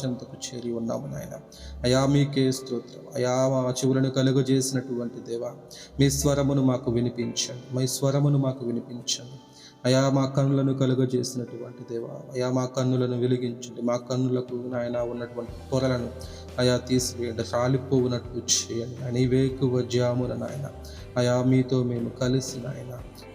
చెంతకు చేరి ఉన్నాము నాయన. అయా మీకే స్తోత్రం. అయా మా చెవులను కలుగజేసినటువంటి దేవా, మీ స్వరమును మాకు వినిపించండి, మీ స్వరమును మాకు వినిపించండి. అయా మా కన్నులను కలుగజేసినటువంటి దేవా, అయా మా కన్నులను వెలిగించండి. మా కన్నులకు నాయన ఉన్నటువంటి పొరలను అయా తీసివేయండి, రాలిపోవునట్లు చేయండి. నీవే జామున నాయన అయా మీతో మేము కలిసి నాయన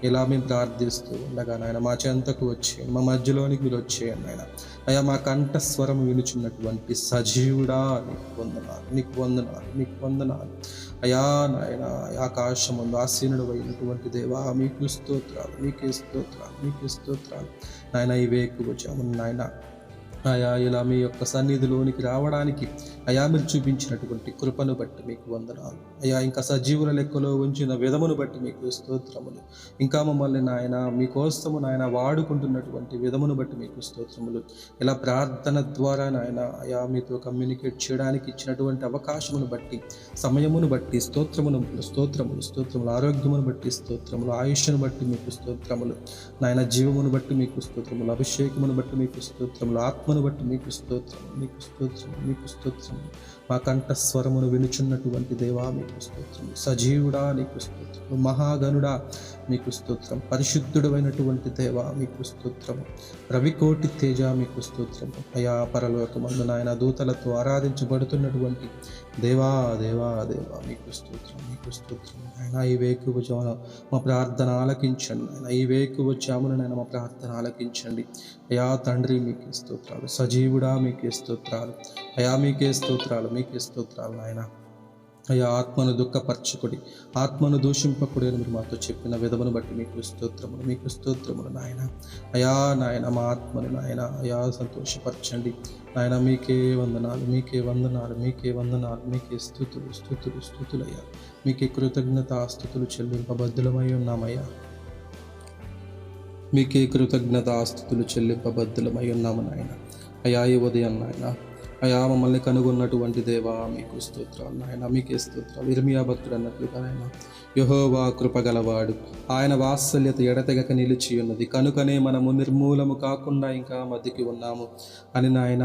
ఇలా మేము ప్రార్థిస్తూ ఉండగా నాయన మా చెంతకు వచ్చేయండి, మా మధ్యలోనికి మీరు వచ్చేయండి నాయన. అయా మా కంఠస్వరం వినుచున్నటువంటి సజీవుడా నీకు వందనాలు, నీకు వందనాలు, నీకు వందనాలు. అయా నాయన ఆకాశమందు ఆసీనుడు అయినటువంటి దేవా, మీకు స్తోత్రాలు, మీకే స్తోత్రాలు, మీకే స్తోత్రాలు నాయన. ఇవే జామున నాయన అయా ఇలా మీ యొక్క సన్నిధిలోనికి రావడానికి అయా మీరు చూపించినటువంటి కృపను బట్టి మీకు వందనాలు. అయా ఇంకా సజీవుల లెక్కలో ఉంచిన విధమును బట్టి మీకు స్తోత్రములు. ఇంకా మమ్మల్ని నాయన మీకోసము నాయన వాడుకుంటున్నటువంటి విధమును బట్టి మీకు స్తోత్రములు. ఇలా ప్రార్థన ద్వారా నాయన అయా మీతో కమ్యూనికేట్ చేయడానికి ఇచ్చినటువంటి అవకాశమును బట్టి, సమయమును బట్టి స్తోత్రములు, స్తోత్రములు, స్తోత్రములు. ఆరోగ్యమును బట్టి స్తోత్రములు, ఆయుష్ను బట్టి మీకు స్తోత్రములు నాయన. జీవమును బట్టి మీకు స్తోత్రములు, అభిషేకమును బట్టి మీకు స్తోత్రములు, ఆత్మను బట్టి మీకు స్తోత్రం, మీకు స్తోత్రం, మీకు స్తోత్రం. మా కంఠస్వరమును వినుచున్నటువంటి దేవా మీకు స్తోత్రం. సజీవుడా నీకు స్తోత్రం, మహాగణుడా మీకు స్తోత్రం, పరిశుద్ధుడైనటువంటి దేవా మీకు స్తోత్రము, రవికోటి తేజ మీకు స్తోత్రం. అయా పరలోకమందు నాయన దూతలతో ఆరాధించబడుతున్నటువంటి దేవా దేవా దేవా మీకు స్తోత్రం, మీకు స్తోత్రం. ఆయన ఈ వేకువ జామున మా ప్రార్థన ఆలకించండి ఆయన. ఈ వేకువ జామున నాయన మా ప్రార్థన ఆలకించండి అయా తండ్రి. మీకే స్తోత్రాలు, సజీవుడా మీకే స్తోత్రాలు, అయా మీకే స్తోత్రాలు, మీకే స్తోత్రాలు నాయన. అయా ఆత్మను దుఃఖపరచుకుడి, ఆత్మను దూషింపకుడి అని మీరు మాతో చెప్పిన విధమును బట్టి మీకు స్తోత్రములు, మీకు స్తోత్రములు నాయన. అయా నాయన మా ఆత్మను నాయన అయా సంతోషపరచండి నాయన. మీకే వందనాలు, మీకే వందనాలు, మీకే వందనాలు, మీకే స్తుతులు, స్తుతులు, స్తుతులయ్యా. మీకే కృతజ్ఞతాస్తుతులు చెల్లింపబద్ధులమై ఉన్నామయ్యా. మీకే కృతజ్ఞతాస్తుతులు చెల్లింపబద్ధులమై ఉన్నాము నాయన. అయా ఈ ఉదయం నాయన అయా మమ్మల్ని కనుగొన్నటువంటి దేవా మీకు స్తోత్రాలు నాయన, మీకే స్తోత్రాలు. ఇర్మియా భక్తుడు అన్నట్లుగా నాయన యెహోవా కృపగలవాడు, ఆయన వాత్సల్యత ఎడతెగక నిలిచి ఉన్నది, కనుకనే మనము నిర్మూలము కాకుండా ఇంకా మధ్యకి ఉన్నాము అని నాయన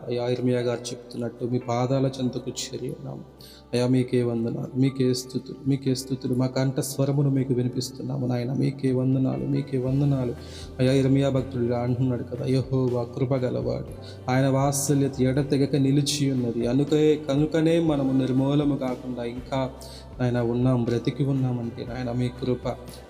అయా ఇర్మియా గారు చెప్తున్నట్టు మీ పాదాల చెంతకు చేరి ఉన్నాము. అయా మీకే వందనాలు, మీకే స్తుతులు, మీకే స్తుతులు. మా కంఠస్వరమును మీకు వినిపిస్తున్నాము నాయన. మీకే వందనాలు, మీకే వందనాలు. అయా ఇర్మియా భక్తుడు ఇలా అంటున్నాడు కదా, యెహోవా కృపగలవాడు, ఆయన వాత్సల్యత ఎడతెగక నిలిచి ఉన్నది, కనుకనే మనము నిర్మూలము కాకుండా ఇంకా నాయన ఉన్నాం, బ్రతికి ఉన్నామంటే నాయన మీ కృప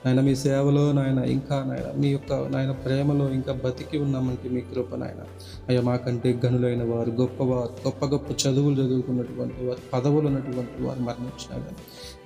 నాయన. మీ సేవలో నాయన ఇంకా నాయన మీ యొక్క నాయన ప్రేమలో ఇంకా బతికి ఉన్నామంటే మీ కృప నాయన. అయ్యా మాకంటే గనులైన వారు, గొప్పవారు, గొప్ప గొప్ప చదువులు చదువుకున్నటువంటి వారు, పదవులు ఉన్నటువంటి వారు మరణించినా కానీ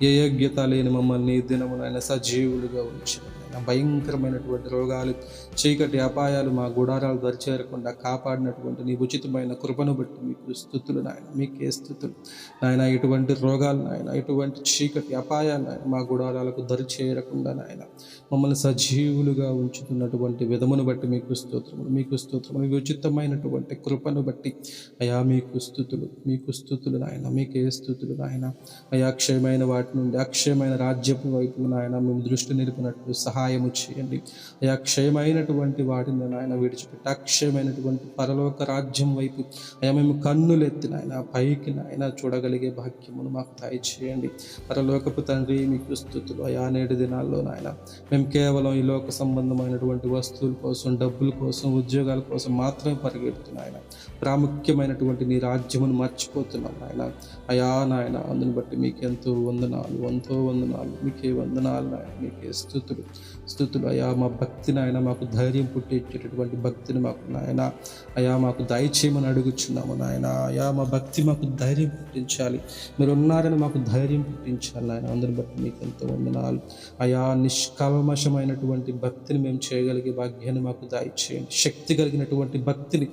ఏ యోగ్యత లేని మమ్మల్ని దినము నాయన సజీవులుగా ఉంచిన భయంకరమైనటువంటి రోగాలు, చీకటి అపాయాలు మా గుడారాలు దరిచేరకుండా కాపాడినటువంటి నీ ఉచితమైన కృపను బట్టి మీకు స్తుతులు నాయన. మీకే స్తుతులు నాయన. ఎటువంటి రోగాలు నాయన, ఎటువంటి చీకటి అపాయాలు నాయన మా గుడారాలకు దరిచేరకుండా నాయన మమ్మల్ని సజీవులుగా ఉంచుతున్నటువంటి విధమును బట్టి మీకు స్తోత్రములు, మీకు స్తోత్రములు. మీ ఉచితమైనటువంటి కృపను బట్టి అయా మీకు స్తుతులు, మీకు స్తుతులు నాయన. మీకే స్తుతులు నాయన. అయా అక్షయమైన వాటి నుండి అక్షయమైన రాజ్యపు వైపు నాయన మేము దృష్టి నిలిపినట్లు సహాయము చేయండి. అయా అక్షయమైనటువంటి వాటిని నాయన విడిచిపెట్టి అక్షయమైనటువంటి పరలోక రాజ్యం వైపు అయా మేము కన్నులెత్తి నాయన పైకి నాయన చూడగలిగే భాగ్యమును మాకు దయచేయండి. పరలోకపు తండ్రి మీకు స్తుతులు. అయా నేటి దినాల్లో నాయన మేము కేవలం ఈ లోక సంబంధమైనటువంటి వస్తువుల కోసం, డబ్బుల కోసం, ఉద్యోగాల కోసం మాత్రమే పరిగెడుతున్నాయన. ప్రాముఖ్యమైనటువంటి నీ రాజ్యమును మర్చిపోతున్నాం నాయన. అయా నాయన అందుని బట్టి మీకు ఎంతో వందనాలు, ఎంతో వందనాలు. మీకే వందనాలు నాయన. మీకే స్తుతులు, స్తుతులు. అయా మా భక్తి నాయన మాకు ధైర్యం పుట్టించేటటువంటి భక్తిని మాకు నాయన అయా మాకు దయచేయమని అడుగుచున్నాము నాయన. అయా మా భక్తి మాకు ధైర్యం పుట్టించాలి, మీరు ఉన్నారని మాకు ధైర్యం పుట్టించాలి నాయన. అందుని బట్టి మీకు ఎంతో వందనాలు. అయా నిష్కల్మషమైనటువంటి భక్తిని మేము చేయగలిగే భాగ్యాన్ని మాకు దయచేయండి. శక్తి కలిగినటువంటి భక్తిని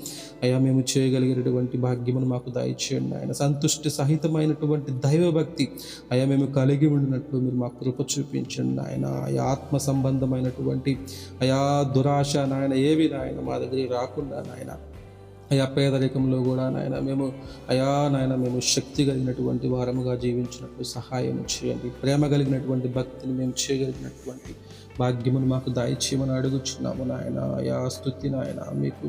అయా మేము చేయగలిగినటువంటి భాగ్యమును మాకు దయచేయండి ఆయన. సంతుష్టి సహితమైనటువంటి దైవభక్తి అయా మేము కలిగి ఉండినట్లు మీరు మాకు కృప చూపించండి ఆయన. అయా ఆత్మ సంబంధమైనటువంటి అయా దురాశ నాయన ఏవి నాయన మా దగ్గరికి రాకుండా నాయన. అయా పేదరికంలో కూడా నాయన మేము అయా నాయన మేము శక్తి కలిగినటువంటి వారముగా జీవించినట్లు సహాయం చేయండి. ప్రేమ కలిగినటువంటి భక్తిని మేము చేయగలిగినటువంటి భాగ్యమును మాకు దయచేయమని అడుగుచున్నాము నాయన. అయా స్తుతి నాయన, మీకు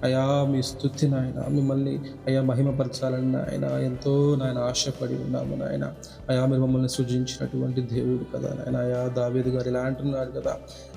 అయా మీ స్తుతి నాయన, మిమ్మల్ని అయా మహిమపరచాలని నాయన ఎంతో నాయన ఆశపడి ఉన్నాము నాయన. అయా మీరు మమ్మల్ని సృజించినటువంటి దేవుడు కదా నాయన. అయా దావీదు గారు ఇలా అంటున్నారు కదా,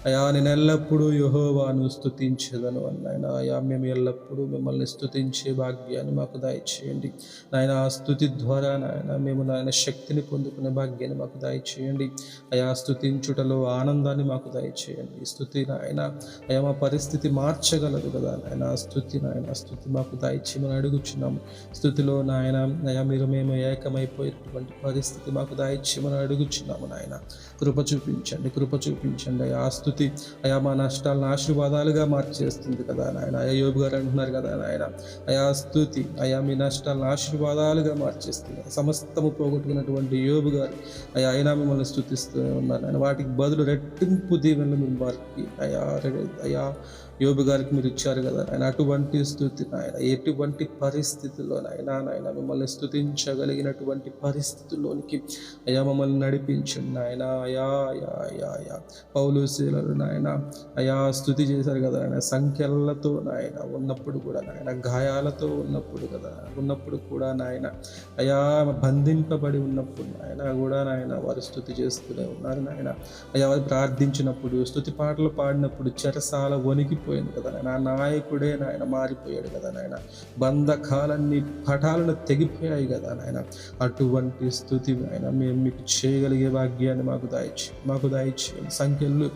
అయా నేను ఎల్లప్పుడూ యెహోవాను స్తుతించెదను అని నాయన. అయా మేము ఎల్లప్పుడూ మిమ్మల్ని స్తుతించే భాగ్యాన్ని మాకు దయచేయండి నాయన. ఆ స్తుతి ద్వారా నాయన మేము నాయన శక్తిని పొందుకునే భాగ్యాన్ని మాకు దయచేయండి అయా. స్తుతించుటలో ఆనందాన్ని మాకు దయచేయండి. స్తుతి నాయన అయా మా పరిస్థితి మార్చగలదు కదా నాయన. స్తుతి నాయన, స్తుతి మాకు దయచేయమని అడుగుచున్నాము. స్తుతిలో నాయన అయా మేము ఏకమైపోయేటువంటి పరిస్థితి మాకు దయచేయమని అడుగుచున్నాము నాయన. కృప చూపించండి, కృప చూపించండి అయా. స్తుతి అయా మా నష్టాలను ఆశీర్వాదాలుగా మార్చేస్తుంది కదా నాయన. అయా యోబు గారు అంటున్నారు కదా నాయన, అయా స్తుతి అయా మీ నష్టాలను ఆశీర్వాదాలుగా మార్చేస్తుంది. సమస్తము పోగొట్టుకున్నటువంటి యోబు గారు అయా అయినా మిమ్మల్ని స్తుతిస్తూ ఉన్నారు ఆయన. వాటికి బదులు రెట్టింపు దీవెనలు మీ వారికి అయా యోబు గారికి మీరు ఇచ్చారు కదా ఆయన. అటువంటి స్తుతి నాయన, ఎటువంటి పరిస్థితుల్లోనైనా నాయన మిమ్మల్ని స్తుతించగలిగినటువంటి పరిస్థితుల్లోనికి అయా మమ్మల్ని నడిపించండి నాయన. అయా అయా అయా అయా పౌలు శీలలు నాయన అయా స్తుతి చేశారు కదా ఆయన. సంఖ్యలతో నాయన ఉన్నప్పుడు కూడా నాయన, గాయాలతో ఉన్నప్పుడు కూడా నాయన, అయా బంధింపబడి ఉన్నప్పుడు నాయన కూడా నాయన వారు స్తుతి చేస్తూనే ఉన్నారు నాయన. అయా వారు ప్రార్థించినప్పుడు, స్తుతి పాటలు పాడినప్పుడు చెరసాల వణికిపోయింది కదా నాయన. ఆ నాయకుడే నాయన మారిపోయాడు కదా నాయన. బంధకాలన్నీ పటాలను తెగిపోయాయి కదా నాయన. అటువంటి స్తుతి నాయన మేము మీకు చేయగలిగే భాగ్యాన్ని మాకు దయచేయండి. సంఖ్యలు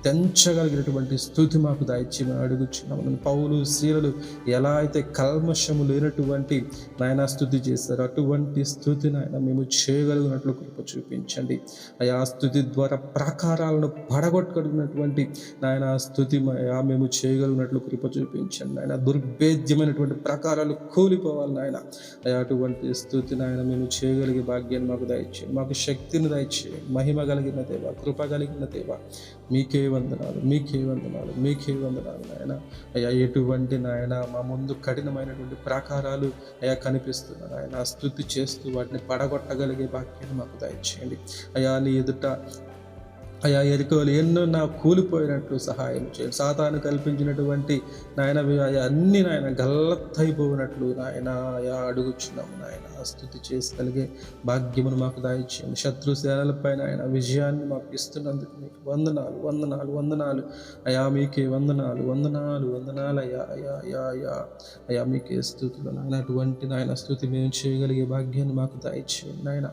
తెంచగలిగినటువంటి స్తుతి మాకు దయచేయమని అడుగుచున్నాము. పౌలు శీలలు ఎలా అయితే కల్మషము లేనటువంటి నాయన స్తుతి చేశారు, అటువంటి స్తుతి నాయన మేము చేయగలిగినట్లు కృప చూపించండి అయా. స్తుతి ద్వారా ప్రాకారాలను పడగొట్టగలిగినటువంటి నాయన స్తుతి మేము చేయగలిగినట్లు కృప చూపించండి నాయన. దుర్భేద్యమైనటువంటి ప్రాకారాలు కూలిపోవాలి నాయన అయా. అటువంటి స్తుతి నాయన మేము చేయగలిగే భాగ్యాన్ని మాకు దయచేయండి. మాకు శక్తిని దయచేయండి. మహిమ కలిగిన దేవ, కృప కలిగిన దేవ, మీకే వందనాలు నాయన. అయ్యా ఎటువంటి నాయన మా ముందు కఠినమైనటువంటి ప్రాకారాలు అయ్యా కనిపిస్తున్నారు ఆయన. స్తుతి చేస్తూ వాటిని పడగొట్టగలిగే భాగ్యాన్ని మాకు దయచేయండి అయ్యా. నీ ఎదుట అయా ఎరుకలు ఎన్నో కూలిపోయినట్లు సహాయం చేయండి. సాతాను కల్పించినటువంటి నాయన అయా అన్ని నాయన గల్లత్తైపోయినట్లు నాయన అయా అడుగుచున్నాము నాయన. స్తుతి చేసుకోగలిగే భాగ్యమును మాకు దయచేయండి. శత్రు సేనలపైన ఆయన విజయాన్ని మాకు ఇస్తున్నందుకు మీకు వందనాలు అయా. మీకే వందనాలు అయా మీకే స్తుతులు నాయన. అటువంటి నాయన స్తుతి మేము చేయగలిగే భాగ్యాన్ని మాకు దయచేయండి నాయన.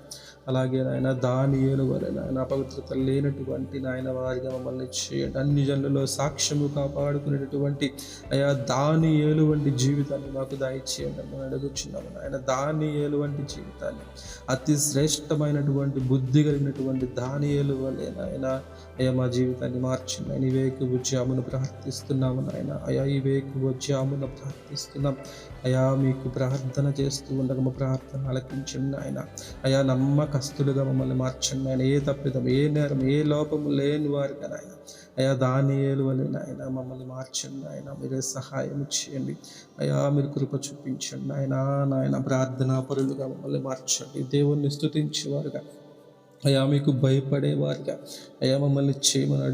అలాగే నాయన దానియేలు వలె నాయన అపవిత్రత లేనటువంటి నాయన వారిగా మమ్మల్ని చేయండి. అన్ని జనులలో సాక్ష్యము కాపాడుకునేటటువంటి అయా దానియేలు వంటి జీవితాన్ని మాకు దయచేయండి అని అడుగుచున్నాము నాయన. దానియేలు వంటి జీవితాన్ని, అతి శ్రేష్టమైనటువంటి బుద్ధి కలిగినటువంటి దానియేలు వలె నాయన అయ్యా మా జీవితాన్ని మార్చింది ఆయన. ఈ వేకువ జామును ప్రార్థిస్తున్నాము నాయన. అయా ఈ వేకువ జామున ప్రార్థిస్తున్నాం అయా. మీకు ప్రార్థన చేస్తూ ఉండగా మా ప్రార్థన ఆలకించండి ఆయన. అయా నమ్మకస్తులుగా మమ్మల్ని మార్చండి ఆయన. ఏ తప్పిదం, ఏ నేరం, ఏ లోపము లేని వారిగా నాయన అయా దానియేలు వలె నాయన మమ్మల్ని మార్చండి ఆయన. మీరే సహాయం చేయండి అయా. మీరు కృప చూపించండి నాయన. ప్రార్థనా పరులుగా మమ్మల్ని మార్చండి. దేవుణ్ణి స్తుతించేవారుగా అయా, మీకు భయపడేవారుగా అయా మమ్మల్ని చేయమని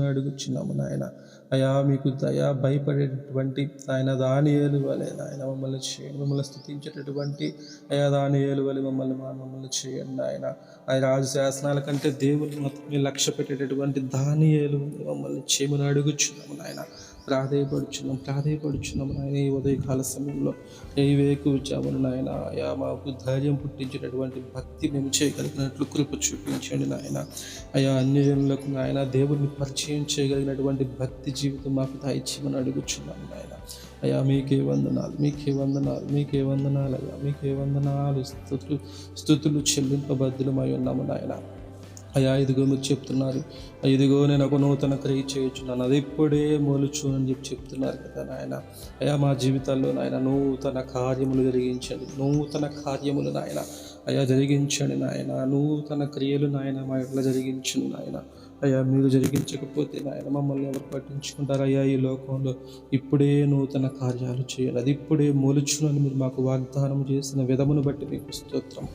అడుగుచున్నాము నాయన. అయా మీకు దయా భయపడేటటువంటి ఆయన దానియేలు వలె నాయన మమ్మల్ని చేయండి. మమ్మల్ని స్తుతించేటటువంటి అయా దానియేలు వలె మమ్మల్ని చేయండి ఆయన. ఆయన రాజశాసనాల కంటే దేవుని మొత్తం లక్ష్య పెట్టేటటువంటి దానియేలు మమ్మల్ని చేయమని అడుగుచున్నాము నాయన. ప్రాధేయపడుచున్నాము నాయన. ఈ ఉదయకాల సమయంలో ఏ వేకువజామున నాయన అయా మాకు ధైర్యం పుట్టించేటటువంటి భక్తి మేము చేయగలిగినట్లు కృప చూపించండి నాయన. అయా అన్ని జనులకు నాయన దేవుడిని పరిచయం చేయగలిగినటువంటి భక్తి జీవితం మాకు దయచేయమని అడుగుచున్నాము నాయన. అయా మీకే వందనాలు అయ్యా. మీకే వందనాలు. స్తుతులు చెల్లింపబద్ధులమై ఉన్నాము నాయన. అయా ఇదిగో మీరు చెప్తున్నారు, ఇదిగో నేను ఒక నూతన క్రియ చేయుచున్నాను, అది ఇప్పుడే మొలుచు అని చెప్తున్నారు కదా నాయన. అయా మా జీవితాల్లో నాయన నూతన కార్యములు నాయన అయా జరిగించండి నాయన. నూతన క్రియలు నాయన మా ఇట్లా జరిగించండి నాయన. అయ్యా మీరు జరిగించకపోతే నాయన మమ్మల్ని ఎవరు పట్టించుకుంటారు? అయ్యా ఈ లోకంలో ఇప్పుడే నూతన కార్యాలు చేయాలి, అది ఇప్పుడే మొలుచునని మీరు మాకు వాగ్దానం చేసిన విధమును బట్టి మీకు స్తోత్రం.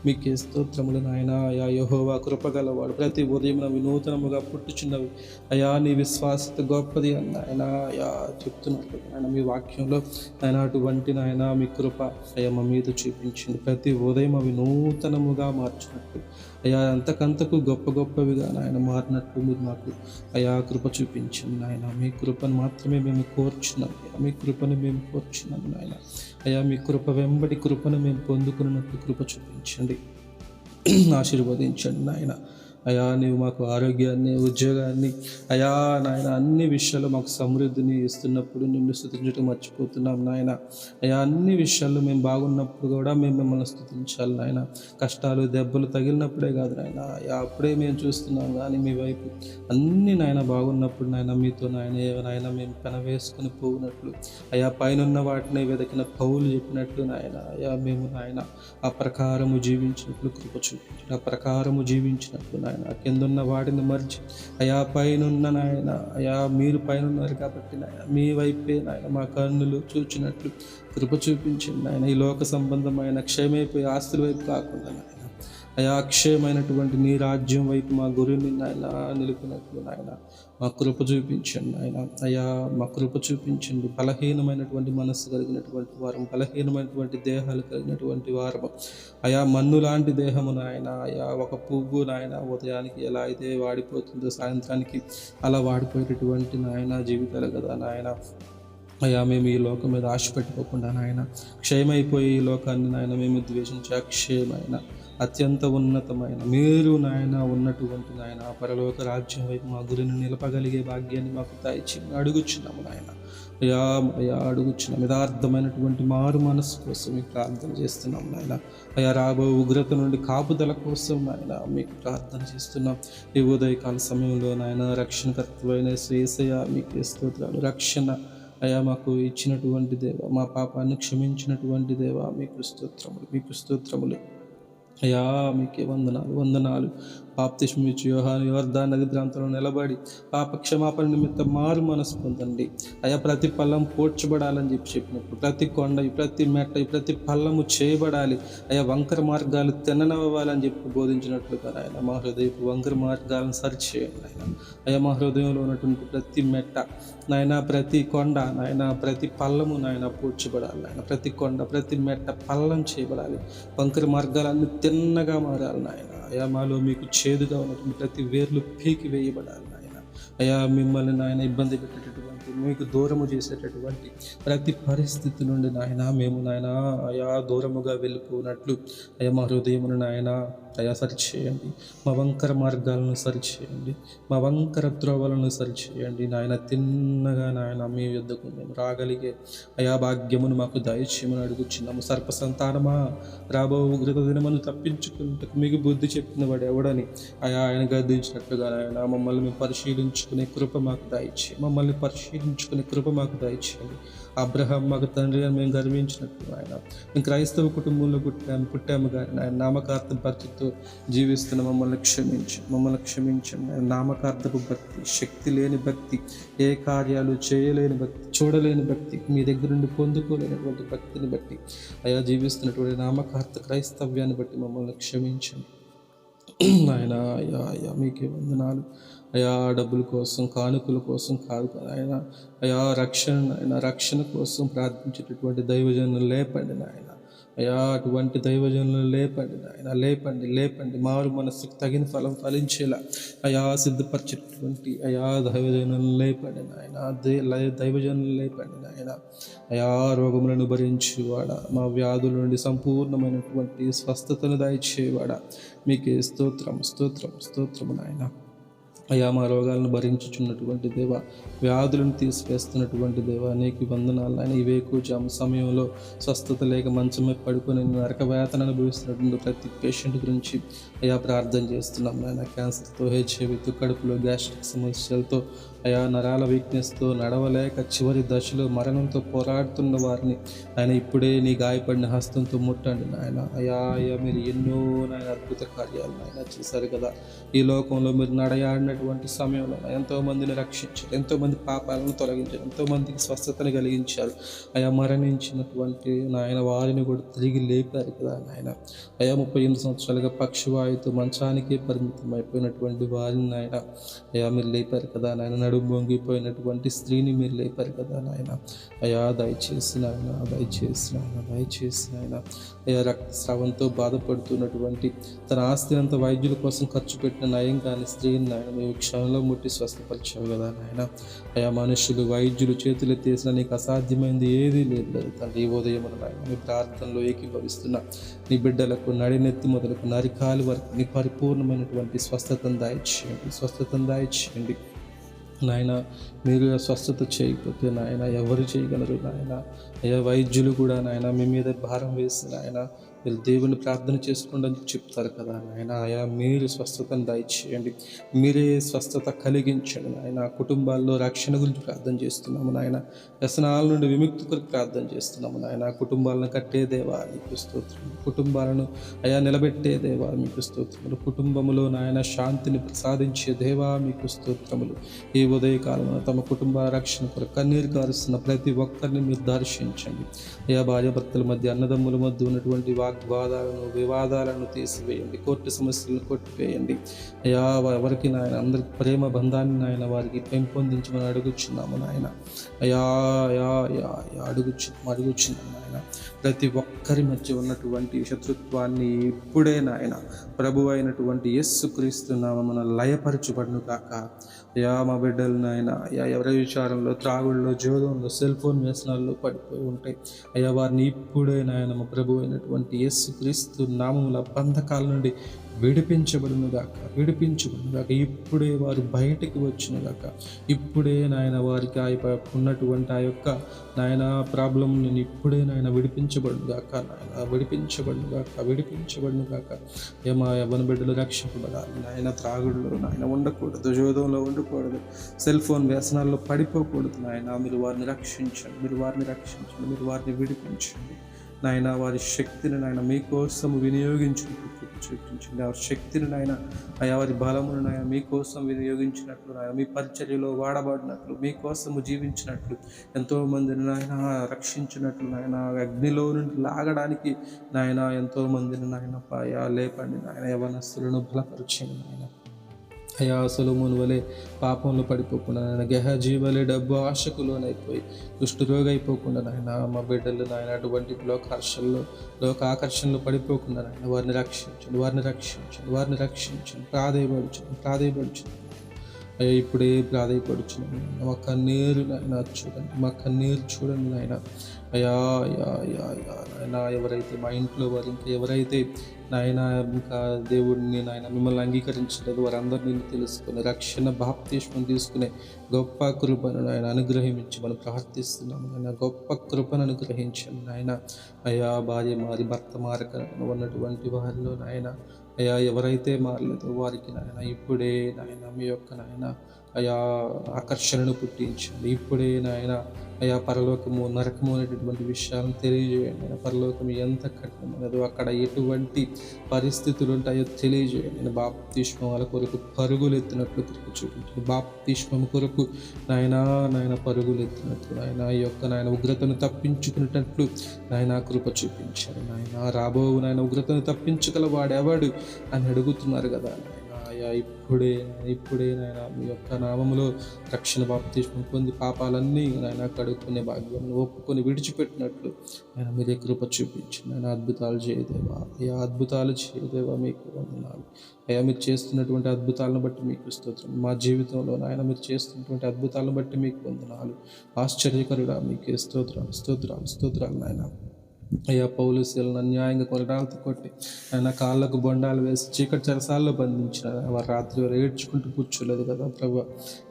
మీకే స్తోత్రములు నాయన. అయా యెహోవా కృపగలవాడు, ప్రతి ఉదయం వినూతనముగా పుట్టుచున్నవి. అయా నీ విశ్వాసత గొప్పది అన్న ఆయన అయా చెప్తున్నట్లు ఆయన మీ వాక్యంలో ఆయన అటువంటి నాయన మీ కృప అయ్యా మా మీద చూపించింది. ప్రతి ఉదయం అవి నూతనముగా మార్చినట్టు అయా అంతకంతకు గొప్ప గొప్పవిగా నాయన మారినట్లు మీరు మాకు అయా కృప చూపించింది నాయన. మీ కృపను మాత్రమే మేము కోర్చున్నాం, మీ కృపను మేము కోర్చున్నాం నాయన. అయా మీ కృప వెంబడి కృపను మేము పొందుకున్నట్టు కృప చూపించండి, ఆశీర్వదించండి నాయన. అయా నీవు మాకు ఆరోగ్యాన్ని, ఉద్యోగాన్ని, అయా నాయన అన్ని విషయాల్లో మాకు సమృద్ధిని ఇస్తున్నప్పుడు నిన్ను స్తుతించడం మర్చిపోతున్నాం నాయన. అయా అన్ని విషయాల్లో మేము బాగున్నప్పుడు కూడా మేము మిమ్మల్ని స్తుతించాలి నాయన. కష్టాలు దెబ్బలు తగిలినప్పుడే కాదు నాయన, అయా అప్పుడే మేము చూస్తున్నాం కానీ మీ వైపు అన్ని నాయన బాగున్నప్పుడు నాయన మీతో నాయన మేము పెనవేసుకొని పోవునట్లు అయా పైనున్న వాటిని వెతికిన పౌలు చెప్పినట్లు నాయన అయా మేము నాయన ఆ ప్రకారము జీవించినట్లు కృప చూపించండి. ఆ ప్రకారము జీవించినట్లు నాయన కిందున్న వాటిని మర్చి అయా పైనున్న నాయన అయా మీరు పైన ఉన్నారు కాబట్టి నాయన మీ వైపే నాయన మా కన్నులు చూచినట్లు కృప చూపించండి నాయన. ఈ లోక సంబంధమైన క్షయమైపోయి ఆస్తుల వైపు కాకుండా నాయన అయా అక్షయమైనటువంటి నీ రాజ్యం వైపు మా గురిని నాయన నిలిపినట్లు నాయన మా కృప చూపించండి నాయన. అయా మా కృప చూపించండి. బలహీనమైనటువంటి మనస్సు కలిగినటువంటి వారం, బలహీనమైనటువంటి దేహాలు కలిగినటువంటి వారము అయా మన్ను లాంటి దేహము నాయన. అయా ఒక పువ్వు నాయన ఉదయానికి ఎలా అయితే వాడిపోతుందో సాయంత్రానికి అలా వాడిపోయేటటువంటి నాయన జీవితాలు కదా నాయన. అయ్యా మేము ఈ లోకం మీద ఆశ పెట్టుకోకుండా నాయన క్షయమైపోయే ఈ లోకాన్ని నాయన మేము ద్వేషించే అక్షయమైన అత్యంత ఉన్నతమైన మీరు నాయన ఉన్నటువంటి నాయన పరలోక రాజ్యం వైపు మా గురిని నిలపగలిగే భాగ్యాన్ని మాకు దయచి అడుగుచున్నాము నాయన. అయా అడుగుచున్నాం. యథార్థమైనటువంటి మారు మనస్సు కోసం మీకు ప్రార్థన చేస్తున్నాం నాయన. అయా రాబో ఉగ్రత నుండి కాపుదల కోసం నాయన మీకు ప్రార్థన చేస్తున్నాం. ఈ ఉదయకాల సమయంలో నాయన రక్షణకర్తమైన యేసయ్య మీకు స్తోత్రాలు. రక్షణ అయా మాకు ఇచ్చినటువంటి దేవ, మా పాపాన్ని క్షమించినటువంటి దేవ మీకు స్తోత్రములు, మీకు స్తోత్రములు. అయా మీకే వందనాలు. బాప్తిస్మం ఇచ్చి యోహాను యోర్దాను నది ప్రాంతంలో నిలబడి పాప క్షమాపణ నిమిత్తం మారు మనసు పొందండి. అయా ప్రతి పల్లం పోడ్చబడాలని చెప్పినప్పుడు ప్రతి కొండ, ప్రతి మెట్ట, ప్రతి పల్లము చేయబడాలి. అయా వంకర మార్గాలు తిన్ననవ్వాలని చెప్పి బోధించినట్లుగా ఆయన మా హృదయపు వంకర మార్గాలను సరిచేయండి ఆయన. అయా మా హృదయంలో ఉన్నటువంటి ప్రతి మెట్ట నాయన, ప్రతి కొండ నాయన, ప్రతి పల్లము నాయన పూడ్చబడాలి నాయన. ప్రతి కొండ, ప్రతి మెట్ట పల్లం చేయబడాలి. వంకర మార్గాలన్నీ తిన్నగా మారాలి నాయన. అయా మాలో మీకు చేదుగా ఉన్నటువంటి ప్రతి వేర్లు పీకి వేయబడాలి నాయన. అయా మిమ్మల్ని నాయన ఇబ్బంది పెట్టేటటువంటి, మీకు దూరము చేసేటటువంటి ప్రతి పరిస్థితి నుండి నాయన మేము నాయన అయా దూరముగా వెళ్ళిపోయినట్లు అయా మా హృదయమును నాయన అయా సరిచేయండి. మా వంకర మార్గాలను సరిచేయండి, మా వంకర త్రోవలను సరిచేయండి నాయన. తిన్నగా నాయన మీ యొద్దకు మేము రాగలిగే అయా భాగ్యమును మాకు దయచేయమని అడుగుచున్నాము. సర్ప సంతానమా, రాబో ఉగ్రత దినమును తప్పించుకుంటకు మీకు బుద్ధి చెప్పిన వాడు ఎవడని అయా ఆయన గద్దించినట్లుగా నాయన మమ్మల్ని మేము పరిశీలించుకునే కృప మాకు దయచేయండి. మమ్మల్ని పరిశీలించుకునే కృప మాకు దయచేయండి. అబ్రహాం మాకు తండ్రి అని మేము గర్వించినట్లు ఆయన మేము క్రైస్తవ కుటుంబంలో పుట్టాము కానీ ఆయన నామకార్థ భక్తితో జీవిస్తున్న మమ్మల్ని క్షమించండి. ఆయన నామకార్థపు భక్తి, శక్తి లేని భక్తి, ఏ కార్యాలు చేయలేని భక్తి, చూడలేని భక్తి, మీ దగ్గర నుండి పొందుకోలేనటువంటి భక్తిని బట్టి అయా జీవిస్తున్నటువంటి నామకార్థ క్రైస్తవ్యాన్ని బట్టి మమ్మల్ని క్షమించండి ఆయన. అయా మీకే వందనాలు. అయా డబ్బుల కోసం, కానుకల కోసం కాదు కదా ఆయన. అయా రక్షణ కోసం ప్రార్థించేటటువంటి దైవజనులు లేపండి నాయన. అయా అటువంటి దైవజనులు లేపండి నాయన. లేపండి మారు మనసుకు తగిన ఫలం ఫలించేలా అయా సిద్ధపరిచేటటువంటి అయా దైవజనులను లేపండి నాయన. దైవజనులు లేపండి నాయన. అయా రోగములను భరించేవాడ, మా వ్యాధుల నుండి సంపూర్ణమైనటువంటి స్వస్థతను దయచేవాడ మీకే స్తోత్రము నాయన. అయా మా రోగాలను భరించుచున్నటువంటి దేవ, వ్యాధులను తీసివేస్తున్నటువంటి దేవ నీకు వందనాలు ఆయన. ఈ వేకువజాము సమయంలో స్వస్థత లేక మంచమే పడుకొని నరక వేతన అనుభవిస్తున్నటువంటి ప్రతి పేషెంట్ గురించి అయా ప్రార్థన చేస్తున్నాం నాయన. క్యాన్సర్తో, హెచ్ఐవితో, కడుపులో గ్యాస్ట్రిక్ సమస్యలతో అయా నరాల వీక్నెస్తో నడవలేక చివరి దశలో మరణంతో పోరాడుతున్న వారిని ఆయన ఇప్పుడే నీ గాయపడిన హస్తంతో ముట్టండి నాయన. అయా అయ్యా మీరు ఎన్నో నాయన అద్భుత కార్యాలు నాయన చేశారు కదా. ఈ లోకంలో మీరు నడయాడినటువంటి సమయంలో ఎంతోమందిని రక్షించారు, ఎంతోమంది పాపాలను తొలగించారు, ఎంతోమందికి స్వస్థతను కలిగించారు. అయా మరణించినటువంటి నాయన వారిని కూడా తిరిగి లేపారు కదా నాయన. అయా 38 సంవత్సరాలుగా పక్షవాయుతో మంచానికే పరిమితం అయిపోయినటువంటి వారిని నాయన అయా మీరు లేపారు కదా నాయన. నడుము వంగిపోయినటువంటి స్త్రీని మీరు లేపారు కదా నాయన. అయా దయచేసి నాయన, దయచేసి నాయన, దయచేసి నాయన. అయా రక్తస్రావంతో బాధపడుతున్నటువంటి తన ఆస్తి అంత వైద్యుల కోసం ఖర్చు పెట్టిన నయం కాని స్త్రీని నాయన మేము క్షణంలో ముట్టి స్వస్థపరిచావు కదా నాయన. అయా మనుషులు వైద్యులు చేతులు ఎత్తేసిన నీకు అసాధ్యమైంది ఏదీ లేదు తండ్రి. ఈ ఉదయం నాయన మీ ప్రార్థనలో ఏకీభవిస్తున్న నీ బిడ్డలకు నడినెత్తి మొదలకు నరికాలు వరకు నీ పరిపూర్ణమైనటువంటి స్వస్థతను దయచేయండి, స్వస్థతను దయచేయండి నాయన. మీరు స్వస్థత చేయకపోతే నాయన ఎవరు చేయగలరు నాయన. అయ్యా వైద్యులు కూడా నాయన మీ మీద భారం వేసి నాయన మీరు దేవుని ప్రార్థన చేసుకోండి అని చెప్తారు కదా నాయన. అయా మీరు స్వస్థతను దయచేయండి, మీరే స్వస్థత కలిగించండి నాయన. కుటుంబాల్లో రక్షణ గురించి ప్రార్థన చేస్తున్నాము నాయన. వ్యసనాల నుండి విముక్తి కొరకు ప్రార్థన చేస్తున్నాము నాయన. కుటుంబాలను కట్టే దేవా మీకు స్తోత్రం, కుటుంబాలను అయా నిలబెట్టే దేవా మీకు స్తోత్రములు, కుటుంబములో నాయన శాంతిని ప్రసాదించే దేవా మీకు స్తోత్రములు. ఈ ఉదయకాలంలో తమ కుటుంబ రక్షణ కొరకు కన్నీరు కారుస్తున్న ప్రతి ఒక్కరిని మీరు దర్శించండి. అయా భార్యాభర్తల మధ్య, అన్నదమ్ముల మధ్య ఉన్నటువంటి వాగ్వాదాలను, వివాదాలను తీసివేయండి, కోర్టు సమస్యలను కొట్టివేయండి. అయా ఎవరికి నాయన అందరికి ప్రేమ బంధాన్ని నాయన వారికి పెంపొందించమని అడుగుచున్నాము నాయన. అయా అయా అయా అడుగుచున్నాము నాయన. ప్రతి ఒక్కరి మధ్య ఉన్నటువంటి శత్రుత్వాన్ని ఇప్పుడే నాయన ప్రభు అయినటువంటి యేసుక్రీస్తు నామమున లయపరచుబడును కాక. అయా మా బిడ్డలు నాయన అయా ఎవరి విచారంలో, త్రాగుల్లో, జోదంలో, సెల్ ఫోన్ వ్యసనాల్లో పడిపోయి ఉంటాయి. అయ్యా వారిని ఇప్పుడే నాయన మా ప్రభు అయినటువంటి యేసుక్రీస్తు నామముల బంధకాల నుండి విడిపించబడునుగాక, విడిపించబడునుగాక. ఇప్పుడే వారు బయటికి వచ్చునుగాక. ఇప్పుడే నాయన వారికి ఉన్నటువంటి ఆ యొక్క నాయన ప్రాబ్లం నేను ఇప్పుడే నాయన విడిపించబడునుగాక, నాయన విడిపించబడునుగాక, విడిపించబడునుగాక. ఏమా యవ్వన బిడ్డలు రక్షింపబడాలి నాయన. త్రాగుడులో నాయన ఉండకూడదు, జోదంలో ఉండకూడదు, సెల్ ఫోన్ వ్యసనాల్లో పడిపోకూడదు నాయన. మీరు వారిని రక్షించండి, మీరు వారిని రక్షించండి, మీరు వారిని విడిపించండి నాయన. వారి శక్తిని నాయన మీకోసం చూపించండి. వారి శక్తిని నాయన అయా వారి బలమును నాయన మీకోసం వినియోగించినట్లు నాయన, మీ పరిచర్యలో వాడబడినట్లు, మీకోసము జీవించినట్లు, ఎంతోమందిని నాయన రక్షించినట్లు నాయన, అగ్నిలో నుండి లాగడానికి నాయన ఎంతోమందిని నాయన అయా లేపండి నాయన. యవనస్తులను బలపరచండి నాయన. అయా సొలొమోను వలె పాపంలో పడిపోకుండా నాయన, గెహజీ వలె డబ్బు ఆశకు లోనైపోయి కుష్ఠరోగి అయిపోకుండా నాయన మా బిడ్డలు నాయన అటువంటి లోక ఆకర్షణలో పడిపోకుండా నాయన వారిని రక్షించండి, వారిని రక్షించండి, వారిని రక్షించండి. ప్రాధేయపడుచండి అయ్యా ఇప్పుడే ప్రాధేయపడుచున్నాను. మా కన్నీరు నాయన చూడండి, మా కన్నీరు చూడండి నాయన. అయా అయా అయా అయా నాయన ఎవరైతే మా ఇంట్లో వారు ఇంకా ఎవరైతే నాయన ఇంకా దేవుడిని నాయన మిమ్మల్ని అంగీకరించలేదు వారందరినీ తెలుసుకుని రక్షణ బాప్తిస్మం తీసుకునే గొప్ప కృపను నాయన అనుగ్రహించి మనం ప్రార్థిస్తున్నాము నాయన. గొప్ప కృపను అనుగ్రహించండి నాయన. అయా భార్య మారి భర్త మారక ఉన్నటువంటి వారిలో నాయన అయా ఎవరైతే మారలేదో వారికి నాయన ఇప్పుడే నాయన మీ యొక్క నాయన అయా ఆకర్షణను పుట్టించండి. ఇప్పుడే నాయన అయా పరలోకము నరకము అనేటటువంటి విషయాలను తెలియజేయండి. పరలోకము ఎంత కఠినమైనదో, అక్కడ ఎటువంటి పరిస్థితులు ఉంటాయో తెలియజేయండి. నేను బాప్తిస్మం కొరకు పరుగులు ఎత్తినట్లు కృప చూపించండి. బాప్తిస్మం కొరకు నాయన పరుగులు ఎత్తినట్లు నాయన ఈ యొక్క నాయన ఉగ్రతను తప్పించుకునేటట్లు నాయన కృప చూపించారు నాయన. రాబో నాయన ఉగ్రతను తప్పించగల వాడెవడు అని అడుగుతున్నారు కదా నాయన. అయా ఇప్పుడే నాయన మీ యొక్క నామములో రక్షణ బాప్తిస్మం పొంది పాపాలన్నీ నాయన కడుక్కునే భాగ్యం ఒప్పుకొని విడిచిపెట్టినట్లు ఆయన మీరే కృప చూపించండి. ఆయన అద్భుతాలు చేయదేవా, అయ్యా అద్భుతాలు చేయదేవా మీకు వందనాలు. అయ్యా మీరు చేస్తున్నటువంటి అద్భుతాలను బట్టి మీకు స్తోత్రం. మా జీవితంలో నాయన మీరు చేస్తున్నటువంటి అద్భుతాలను బట్టి మీకు వందనాలు. ఆశ్చర్యకరుడా మీకే స్తోత్రాలు నాయన. అయ్యా పౌలు శీలను అన్యాయంగా కొరడాలతో కొట్టి ఆయన కాళ్ళకు బొండాలు వేసి చీకటి చెరసాల్లో బంధించిన వారు రాత్రి వారు ఏడ్చుకుంటూ కూర్చోలేదు కదా ప్రభు.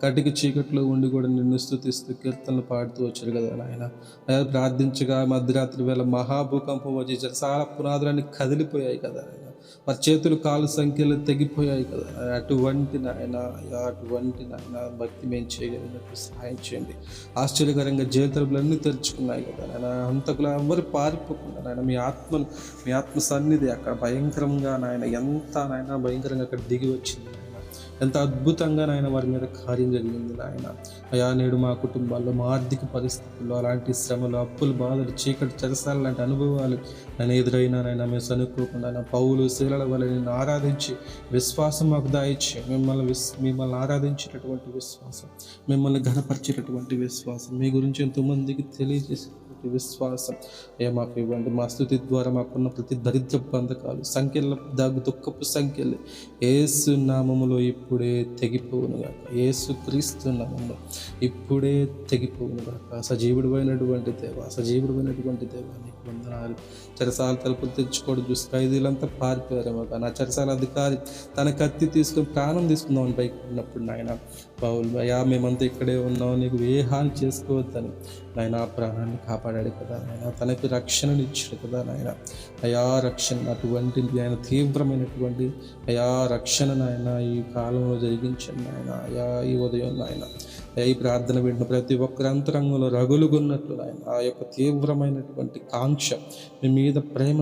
కటికి చీకట్లో ఉండి కూడా నిన్ను స్తుతిస్తూ కీర్తనలు పాడుతూ వచ్చారు కదా నాయన. అయ్యా ప్రార్థించగా మధ్యరాత్రి వేళ మహాభూకంపం వచ్చి చెరసాల పునాదులన్నీ కదిలిపోయాయి కదా నాయన. వారి చేతులు కాలు సంఖ్యలు తెగిపోయాయి కదా అటువంటి నాయన భక్తి మేము చేయగలిగినట్టు సహాయం చేయండి. ఆశ్చర్యకరంగా జేతరులన్నీ తెరుచుకున్నాయి కదా నాయన, హంతకులు ఎవరు పారిపోకుండా నాయన మీ ఆత్మ సన్నిధి అక్కడ భయంకరంగా నాయన, ఎంత నాయన భయంకరంగా అక్కడ దిగి వచ్చింది నాయన, ఎంత అద్భుతంగా నాయన వారి మీద కార్యం జరిగింది నాయన. అయా నేడు మా కుటుంబాల్లో, మా ఆర్థిక పరిస్థితుల్లో అలాంటి శ్రమలు, అప్పులు, బాధలు, చీకటి చెరసాల లాంటి అనుభవాలు నేను ఎదురైనా నాయన మేము సనుక్కోకుండా పౌలు శీలల వల్ల నేను ఆరాధించి విశ్వాసం మాకు దాయిచ్చి మిమ్మల్ని ఆరాధించేటటువంటి విశ్వాసం, మిమ్మల్ని ఘనపరిచేటటువంటి విశ్వాసం, మీ గురించి ఎంతోమందికి తెలియజేసే విశ్వాసం మాకు ఇవ్వండి. మా స్తుతి ద్వారా మాకున్న ప్రతి దరిద్ర బంధకాలు, సంఖ్యల దుఃఖపు సంఖ్యలు యేసు నామములో ఇప్పుడే తెగిపోవునుగాక, యేసు క్రీస్తు నామములో ఇప్పుడే తెగిపోవునుగాక. సజీవుడైనటువంటి దేవ నీకు వందనాలు. చెరసాల తలుపులు తెచ్చుకోవడం చూసి ఖైదీలంతా పారిపోయారేమో కానీ ఆ చెరసాల అధికారి తన కత్తి తీసుకొని ప్రాణం తీసుకుందామని బయట ఉన్నప్పుడు నాయన పౌలు, అయా మేమంతా ఇక్కడే ఉన్నాం, నీకు ఏ హాని చేసుకోవద్దని నాయన ప్రాణాన్ని కాపాడాడు కదా నాయన, తనకు రక్షణను ఇచ్చాడు కదా నాయన. అయా రక్షణ అటువంటి ఆయన తీవ్రమైనటువంటి రక్షణ నాయన ఈ కాలంలో జరిగించండి నాయన. అయా ఈ ఉదయం నాయన ఈ ప్రార్థన వింటున్న ప్రతి ఒక్కరి అంతరంగంలో రగులుగున్నట్లు నాయన ఆ యొక్క తీవ్రమైనటువంటి కాంక్ష, మీ మీద ప్రేమ